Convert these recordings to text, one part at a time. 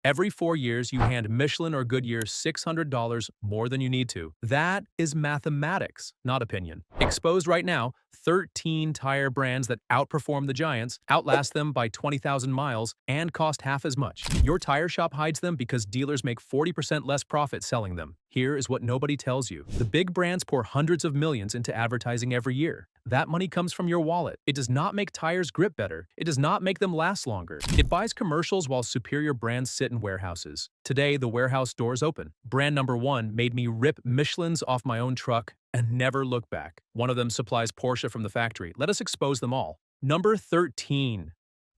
Every 4 years, you hand Michelin or Goodyear $600 more than you need to. That is mathematics, not opinion. Exposed right now, 13 tire brands that outperform the giants, outlast them by 20,000 miles, and cost half as much. Your tire shop hides them because dealers make 40% less profit selling them. Here is what nobody tells you. The big brands pour hundreds of millions into advertising every year. That money comes from your wallet. It does not make tires grip better. It does not make them last longer. It buys commercials while superior brands sit in warehouses. Today, the warehouse doors open. Brand number one made me rip Michelins off my own truck and never look back. One of them supplies Porsche from the factory. Let us expose them all. Number 13.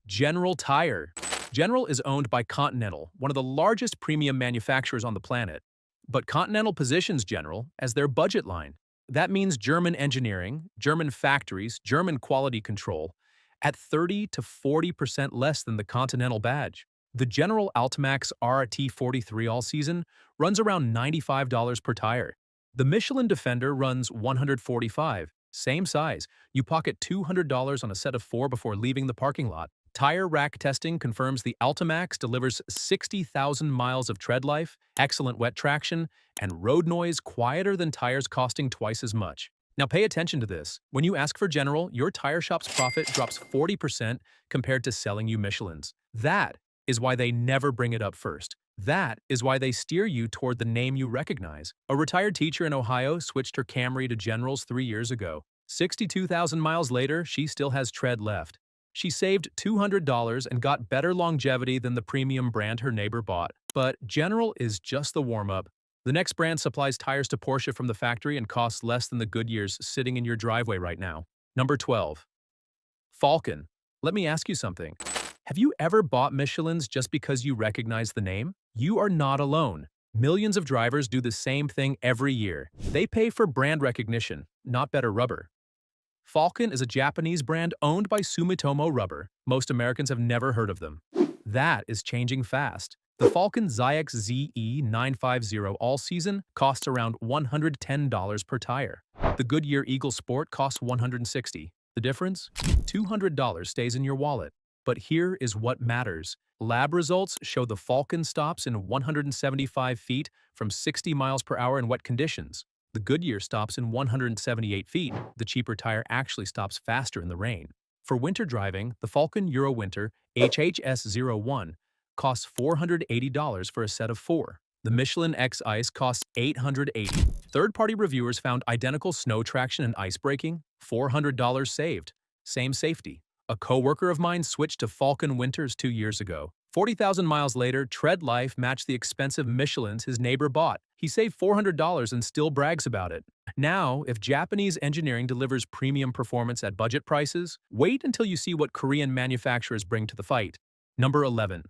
General Tire. General is owned by Continental, one of the largest premium manufacturers on the planet. But Continental positions General as their budget line. That means German engineering, German factories, German quality control, at 30 to 40% less than the Continental badge. The General Altimax RT43 all-season runs around $95 per tire. The Michelin Defender runs $145, same size. You pocket $200 on a set of 4 before leaving the parking lot. Tire rack testing confirms the Altimax delivers 60,000 miles of tread life, excellent wet traction, and road noise quieter than tires costing twice as much. Now pay attention to this. When you ask for General, your tire shop's profit drops 40% compared to selling you Michelins. That is why they never bring it up first. That is why they steer you toward the name you recognize. A retired teacher in Ohio switched her Camry to General's 3 years ago. 62,000 miles later, she still has tread left. She saved $200 and got better longevity than the premium brand her neighbor bought. But General is just the warm-up. The next brand supplies tires to Porsche from the factory and costs less than the Goodyears sitting in your driveway right now. Number 12. Falken. Let me ask you something. Have you ever bought Michelins just because you recognize the name? You are not alone. Millions of drivers do the same thing every year. They pay for brand recognition, not better rubber. Falken is a Japanese brand owned by Sumitomo Rubber. Most Americans have never heard of them. That is changing fast. The Falken ZX ZE950 all-season costs around $110 per tire. The Goodyear Eagle Sport costs $160. The difference? $200 stays in your wallet. But here is what matters. Lab results show the Falken stops in 175 feet from 60 miles per hour in wet conditions. The Goodyear stops in 178 feet. The cheaper tire actually stops faster in the rain. For winter driving, the Falken Eurowinter HHS01 costs $480 for a set of 4. The Michelin X Ice costs $880. Third-party reviewers found identical snow traction and ice braking, $400 saved. Same safety. A coworker of mine switched to Falken Winters 2 years ago. 40,000 miles later, tread life matched the expensive Michelins his neighbor bought. He saved $400 and still brags about it. Now, if Japanese engineering delivers premium performance at budget prices, wait until you see what Korean manufacturers bring to the fight. Number 11.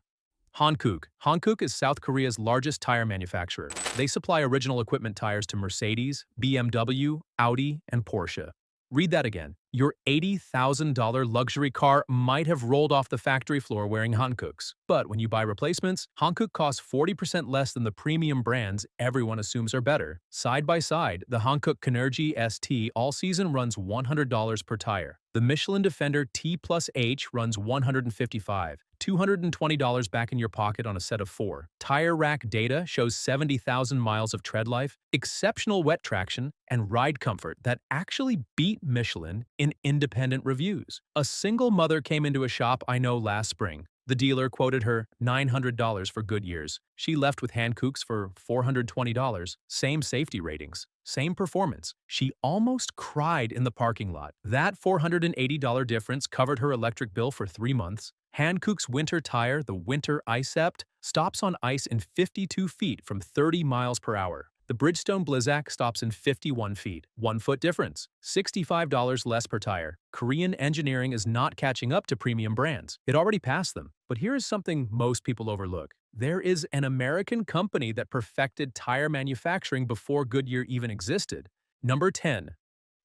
Hankook. Hankook is South Korea's largest tire manufacturer. They supply original equipment tires to Mercedes, BMW, Audi, and Porsche. Read that again. Your $80,000 luxury car might have rolled off the factory floor wearing Hankooks. But when you buy replacements, Hankook costs 40% less than the premium brands everyone assumes are better. Side by side, the Hankook Kinergy ST all-season runs $100 per tire. The Michelin Defender T plus H runs $155. $220 back in your pocket on a set of 4. Tire rack data shows 70,000 miles of tread life, exceptional wet traction, and ride comfort that actually beat Michelin in independent reviews. A single mother came into a shop I know last spring. The dealer quoted her $900 for Goodyears. She left with Hankooks for $420. Same safety ratings, same performance. She almost cried in the parking lot. That $480 difference covered her electric bill for 3 months. Hankook's winter tire, the Winter Icept, stops on ice in 52 feet from 30 miles per hour. The Bridgestone Blizzak stops in 51 feet. 1 foot difference. $65 less per tire. Korean engineering is not catching up to premium brands. It already passed them. But here is something most people overlook. There is an American company that perfected tire manufacturing before Goodyear even existed. Number 10.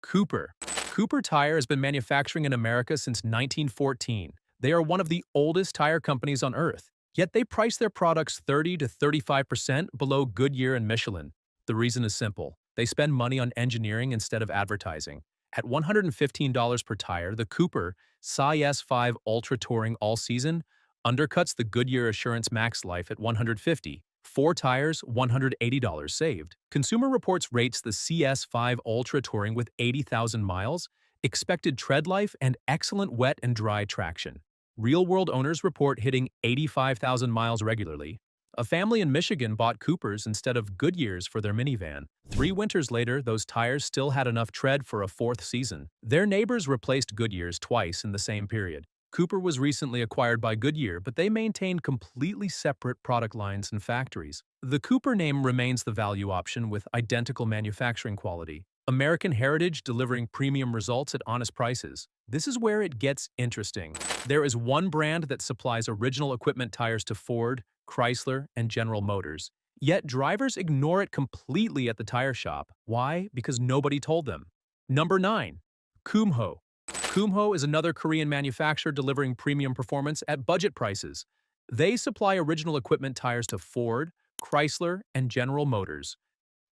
Cooper. Cooper Tire has been manufacturing in America since 1914. They are one of the oldest tire companies on earth. Yet they price their products 30 to 35% below Goodyear and Michelin. The reason is simple. They spend money on engineering instead of advertising. At $115 per tire, the Cooper Sci S5 Ultra Touring All-Season undercuts the Goodyear Assurance Max Life at $150. 4 tires, $180 saved. Consumer Reports rates the CS5 Ultra Touring with 80,000 miles, expected tread life, and excellent wet and dry traction. Real-world owners report hitting 85,000 miles regularly. A family in Michigan bought Coopers instead of Goodyears for their minivan. 3 winters later, those tires still had enough tread for a 4th season. Their neighbors replaced Goodyears twice in the same period. Cooper was recently acquired by Goodyear, but they maintain completely separate product lines and factories. The Cooper name remains the value option with identical manufacturing quality. American heritage delivering premium results at honest prices. This is where it gets interesting. There is one brand that supplies original equipment tires to Ford, Chrysler, and General Motors. Yet drivers ignore it completely at the tire shop. Why? Because nobody told them. Number 9. Kumho. Kumho is another Korean manufacturer delivering premium performance at budget prices. They supply original equipment tires to Ford, Chrysler, and General Motors.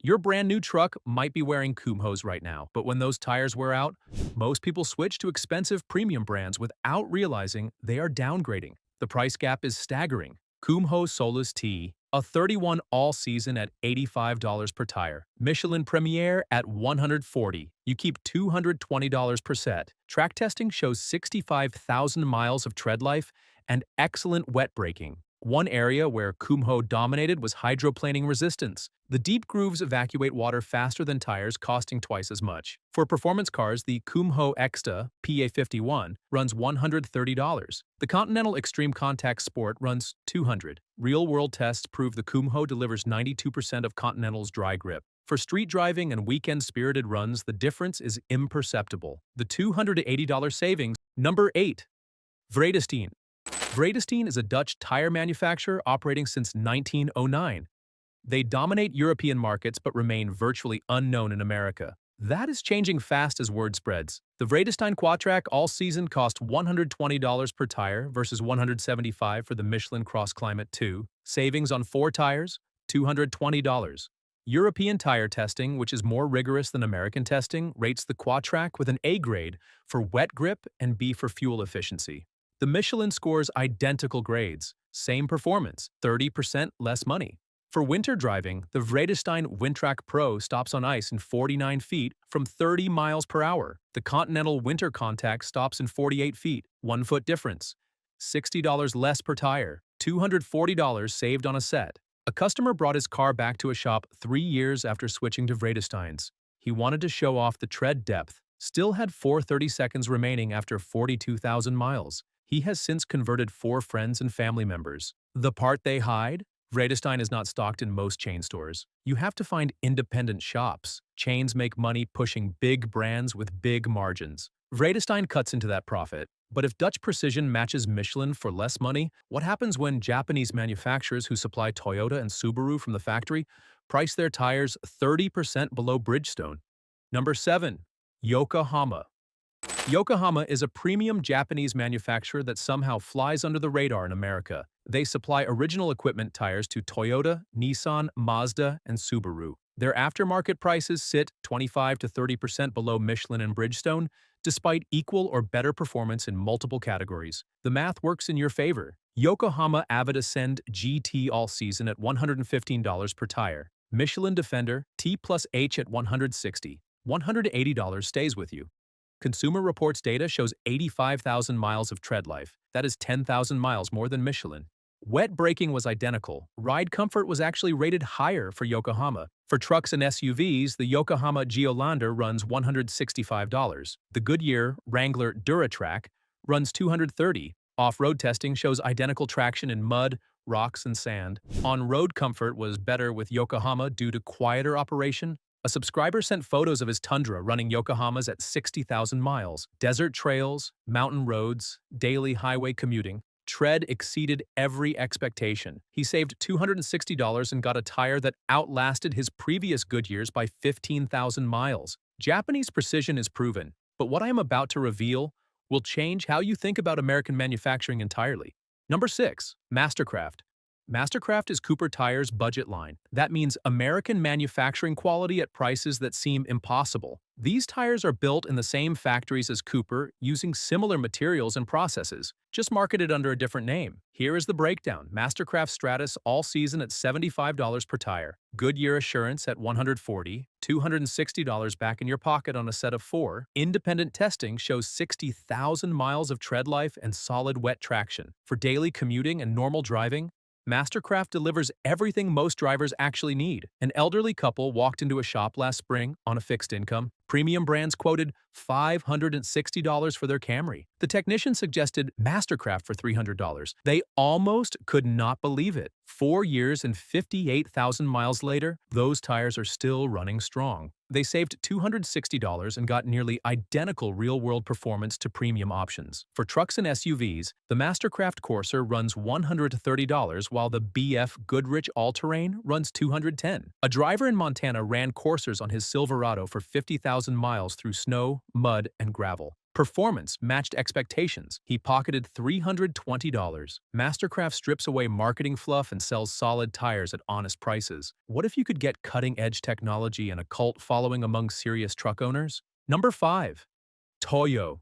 Your brand new truck might be wearing Kumhos right now, but when those tires wear out, most people switch to expensive premium brands without realizing they are downgrading. The price gap is staggering. Kumho Solus T, a 31 all-season at $85 per tire. Michelin Premier at $140. You keep $220 per set. Track testing shows 65,000 miles of tread life and excellent wet braking. One area where Kumho dominated was hydroplaning resistance. The deep grooves evacuate water faster than tires, costing twice as much. For performance cars, the Kumho Exta PA51 runs $130. The Continental Extreme Contact Sport runs $200. Real-world tests prove the Kumho delivers 92% of Continental's dry grip. For street driving and weekend-spirited runs, the difference is imperceptible. The $280 savings. Number 8. Vredestein. Vredestein is a Dutch tire manufacturer operating since 1909. They dominate European markets but remain virtually unknown in America. That is changing fast as word spreads. The Vredestein Quatrack all-season cost $120 per tire versus $175 for the Michelin Cross Climate 2. Savings on 4 tires, $220. European tire testing, which is more rigorous than American testing, rates the Quatrack with an A grade for wet grip and B for fuel efficiency. The Michelin scores identical grades, same performance, 30% less money. For winter driving, the Vredestein Wintrack Pro stops on ice in 49 feet from 30 miles per hour. The Continental Winter Contact stops in 48 feet, 1 foot difference. $60 less per tire, $240 saved on a set. A customer brought his car back to a shop 3 years after switching to Vredestein's. He wanted to show off the tread depth, still had 430 seconds remaining after 42,000 miles. He has since converted 4 friends and family members. The part they hide? Vredestein is not stocked in most chain stores. You have to find independent shops. Chains make money pushing big brands with big margins. Vredestein cuts into that profit. But if Dutch precision matches Michelin for less money, what happens when Japanese manufacturers who supply Toyota and Subaru from the factory price their tires 30% below Bridgestone? Number 7. Yokohama. Yokohama is a premium Japanese manufacturer that somehow flies under the radar in America. They supply original equipment tires to Toyota, Nissan, Mazda, and Subaru. Their aftermarket prices sit 25 to 30% below Michelin and Bridgestone, despite equal or better performance in multiple categories. The math works in your favor. Yokohama Avid Ascend GT all-season at $115 per tire. Michelin Defender T plus H at $160. $180 stays with you. Consumer Reports data shows 85,000 miles of tread life. That is 10,000 miles more than Michelin. Wet braking was identical. Ride comfort was actually rated higher for Yokohama. For trucks and SUVs, the Yokohama Geolander runs $165. The Goodyear Wrangler DuraTrack runs $230. Off-road testing shows identical traction in mud, rocks, and sand. On-road comfort was better with Yokohama due to quieter operation. A subscriber sent photos of his Tundra running Yokohamas at 60,000 miles. Desert trails, mountain roads, daily highway commuting. Tread exceeded every expectation. He saved $260 and got a tire that outlasted his previous Goodyears by 15,000 miles. Japanese precision is proven, but what I am about to reveal will change how you think about American manufacturing entirely. Number 6. Mastercraft. Mastercraft is Cooper Tire's budget line. That means American manufacturing quality at prices that seem impossible. These tires are built in the same factories as Cooper, using similar materials and processes, just marketed under a different name. Here is the breakdown. Mastercraft Stratus all season at $75 per tire. Goodyear Assurance at $140, $260 back in your pocket on a set of 4. Independent testing shows 60,000 miles of tread life and solid wet traction. For daily commuting and normal driving, Mastercraft delivers everything most drivers actually need. An elderly couple walked into a shop last spring on a fixed income. Premium brands quoted $560 for their Camry. The technician suggested Mastercraft for $300. They almost could not believe it. 4 years and 58,000 miles later, those tires are still running strong. They saved $260 and got nearly identical real-world performance to premium options. For trucks and SUVs, the Mastercraft Corsair runs $130 while the BF Goodrich All-Terrain runs $210. A driver in Montana ran Corsairs on his Silverado for 50,000 miles through snow, mud, and gravel. Performance matched expectations. He pocketed $320. Mastercraft strips away marketing fluff and sells solid tires at honest prices. What if you could get cutting-edge technology and a cult following among serious truck owners? Number 5. Toyo.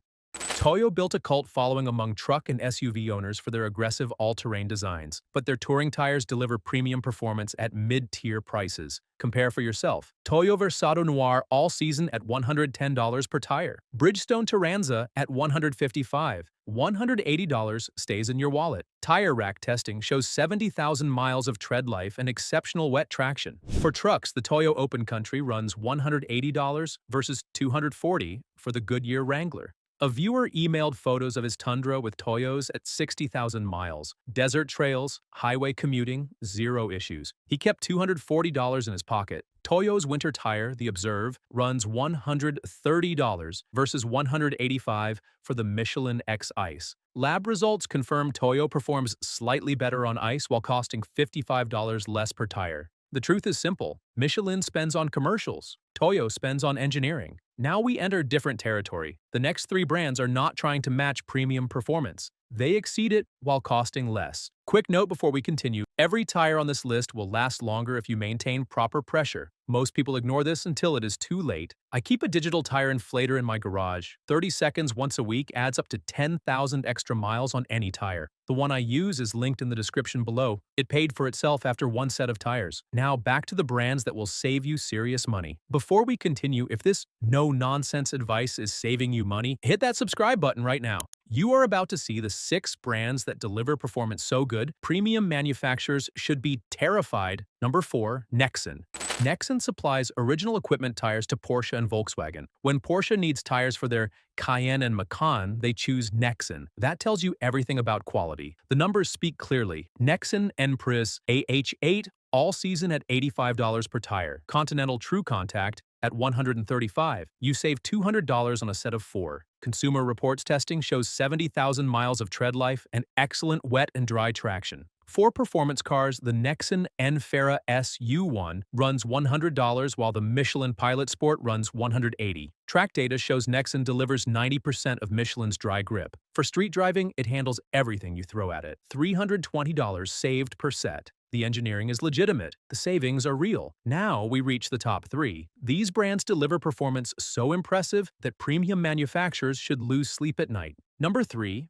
Toyo built a cult following among truck and SUV owners for their aggressive all-terrain designs, but their touring tires deliver premium performance at mid-tier prices. Compare for yourself. Toyo Versado Noir all season at $110 per tire. Bridgestone Turanza at $155. $180 stays in your wallet. Tire rack testing shows 70,000 miles of tread life and exceptional wet traction. For trucks, the Toyo Open Country runs $180 versus $240 for the Goodyear Wrangler. A viewer emailed photos of his Tundra with Toyos at 60,000 miles. Desert trails, highway commuting, zero issues. He kept $240 in his pocket. Toyo's winter tire, the Observe, runs $130 versus $185 for the Michelin X Ice. Lab results confirm Toyo performs slightly better on ice while costing $55 less per tire. The truth is simple. Michelin spends on commercials. Toyo spends on engineering. Now we enter different territory. The next 3 brands are not trying to match premium performance. They exceed it while costing less. Quick note before we continue. Every tire on this list will last longer if you maintain proper pressure. Most people ignore this until it is too late. I keep a digital tire inflator in my garage. 30 seconds once a week adds up to 10,000 extra miles on any tire. The one I use is linked in the description below. It paid for itself after 1 set of tires. Now back to the brands that will save you serious money. Before we continue, if this no-nonsense advice is saving you money, hit that subscribe button right now. You are about to see the 6 brands that deliver performance so good, premium manufacturers should be terrified. Number 4, Nexen. Nexen supplies original equipment tires to Porsche and Volkswagen. When Porsche needs tires for their Cayenne and Macan, they choose Nexen. That tells you everything about quality. The numbers speak clearly. Nexen Enpris AH8 all season at $85 per tire. Continental True Contact at $135. You save $200 on a set of 4. Consumer Reports testing shows 70,000 miles of tread life and excellent wet and dry traction. For performance cars, the Nexen and Firestone SU1 runs $100 while the Michelin Pilot Sport runs $180. Track data shows Nexen delivers 90% of Michelin's dry grip. For street driving, it handles everything you throw at it. $320 saved per set. The engineering is legitimate. The savings are real. Now we reach the top 3. These brands deliver performance so impressive that premium manufacturers should lose sleep at night. Number 3.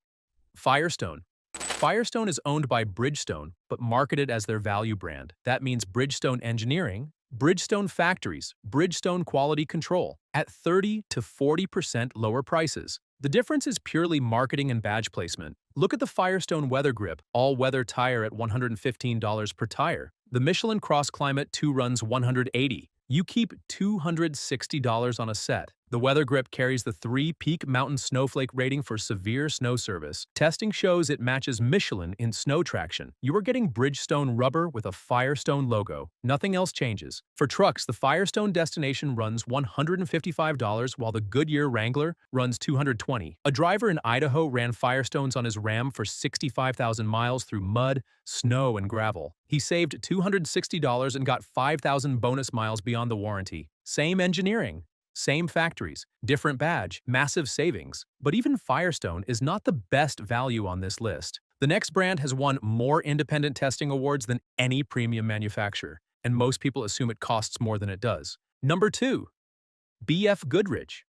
Firestone. Firestone is owned by Bridgestone, but marketed as their value brand. That means Bridgestone Engineering, Bridgestone Factories, Bridgestone Quality Control, at 30 to 40% lower prices. The difference is purely marketing and badge placement. Look at the Firestone Weather Grip, all-weather tire at $115 per tire. The Michelin Cross Climate 2 runs $180. You keep $260 on a set. The Weather Grip carries the 3 peak mountain snowflake rating for severe snow service. Testing shows it matches Michelin in snow traction. You are getting Bridgestone rubber with a Firestone logo. Nothing else changes. For trucks, the Firestone Destination runs $155 while the Goodyear Wrangler runs $220. A driver in Idaho ran Firestones on his Ram for 65,000 miles through mud, snow, and gravel. He saved $260 and got 5,000 bonus miles beyond the warranty. Same engineering. Same factories, different badge, massive savings. But even Firestone is not the best value on this list. The next brand has won more independent testing awards than any premium manufacturer, and most people assume it costs more than it does. Number 2. BF Goodrich.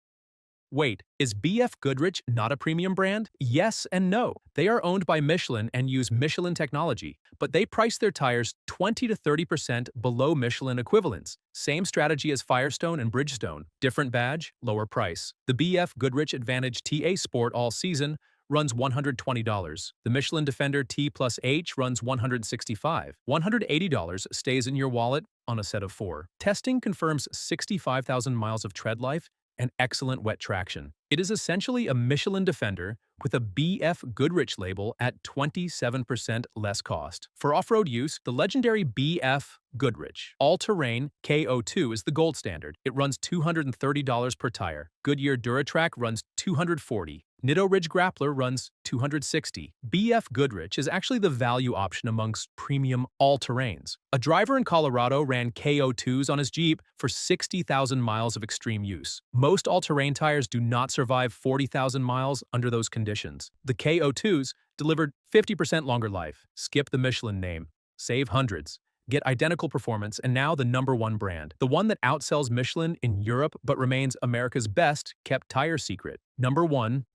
Wait, is BF Goodrich not a premium brand? Yes and no. They are owned by Michelin and use Michelin technology, but they price their tires 20 to 30% below Michelin equivalents. Same strategy as Firestone and Bridgestone. Different badge, lower price. The BF Goodrich Advantage TA Sport All Season runs $120. The Michelin Defender T plus H runs $165. $180 stays in your wallet on a set of 4. Testing confirms 65,000 miles of tread life and excellent wet traction. It is essentially a Michelin Defender with a BF Goodrich label at 27% less cost. For off-road use, the legendary BF Goodrich All-Terrain KO2 is the gold standard. It runs $230 per tire. Goodyear Duratrack runs $240. Nitto Ridge Grappler runs $260. BF Goodrich is actually the value option amongst premium all-terrains. A driver in Colorado ran KO2s on his Jeep for 60,000 miles of extreme use. Most all-terrain tires do not survive 40,000 miles under those conditions. The KO2s delivered 50% longer life. Skip the Michelin name. Save hundreds. Get identical performance, and now the #1 brand. The one that outsells Michelin in Europe but remains America's best kept tire secret. Number 1.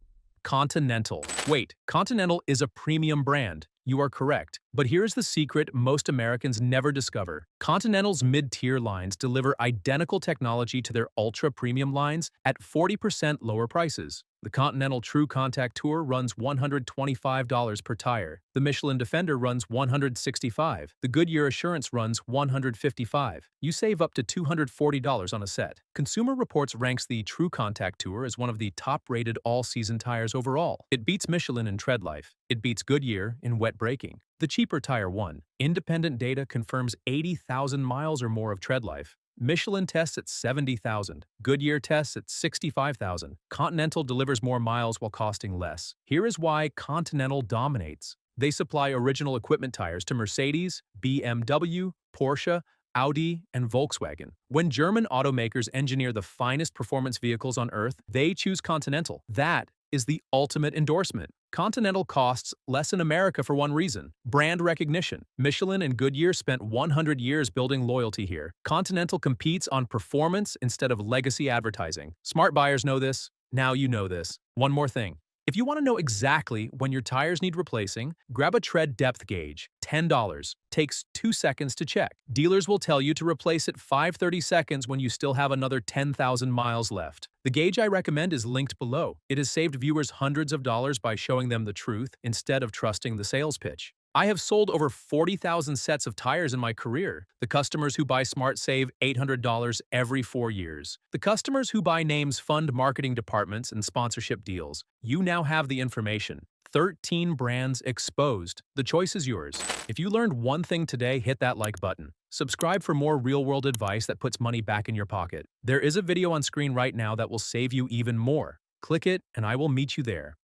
Continental. Wait, Continental is a premium brand. You are correct. But here's the secret most Americans never discover. Continental's mid-tier lines deliver identical technology to their ultra-premium lines at 40% lower prices. The Continental True Contact Tour runs $125 per tire. The Michelin Defender runs $165. The Goodyear Assurance runs $155. You save up to $240 on a set. Consumer Reports ranks the True Contact Tour as one of the top-rated all-season tires overall. It beats Michelin in tread life. It beats Goodyear in wet braking. The cheaper tire won. Independent data confirms 80,000 miles or more of tread life. Michelin tests at 70,000. Goodyear tests at 65,000. Continental delivers more miles while costing less. Here is why Continental dominates. They supply original equipment tires to Mercedes, BMW, Porsche, Audi, and Volkswagen. When German automakers engineer the finest performance vehicles on Earth, they choose Continental. That is the ultimate endorsement. Continental costs less in America for one reason: brand recognition. Michelin and Goodyear spent 100 years building loyalty here. Continental competes on performance instead of legacy advertising. Smart buyers know this. Now you know this. One more thing. If you want to know exactly when your tires need replacing, grab a tread depth gauge. $10. Takes 2 seconds to check. Dealers will tell you to replace it 5-30 seconds when you still have another 10,000 miles left. The gauge I recommend is linked below. It has saved viewers hundreds of dollars by showing them the truth instead of trusting the sales pitch. I have sold over 40,000 sets of tires in my career. The customers who buy smart save $800 every 4 years. The customers who buy names fund marketing departments and sponsorship deals. You now have the information. 13 brands exposed. The choice is yours. If you learned one thing today, hit that like button. Subscribe for more real-world advice that puts money back in your pocket. There is a video on screen right now that will save you even more. Click it and I will meet you there.